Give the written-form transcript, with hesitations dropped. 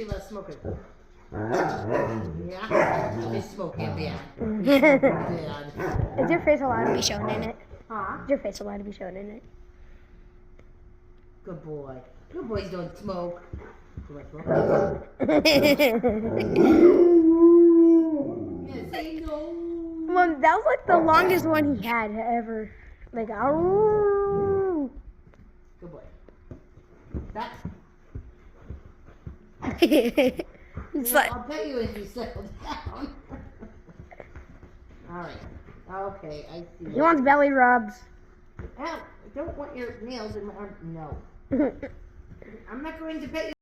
you love smoking? Yeah? He's smoking, yeah. Yeah. Is your face allowed to be shown in it? Huh? Is your face allowed to be shown in it? Good boy. Good boys don't smoke. Do I smoke? Yeah, say no. Well, that was like the longest one he had ever. Like, oh. Good boy. That. It's like, I'll pet you as you settle down. Alright. Okay, I see. he wants belly rubs. Ow, I don't want your nails in my arm. No. I'm not going to pet you.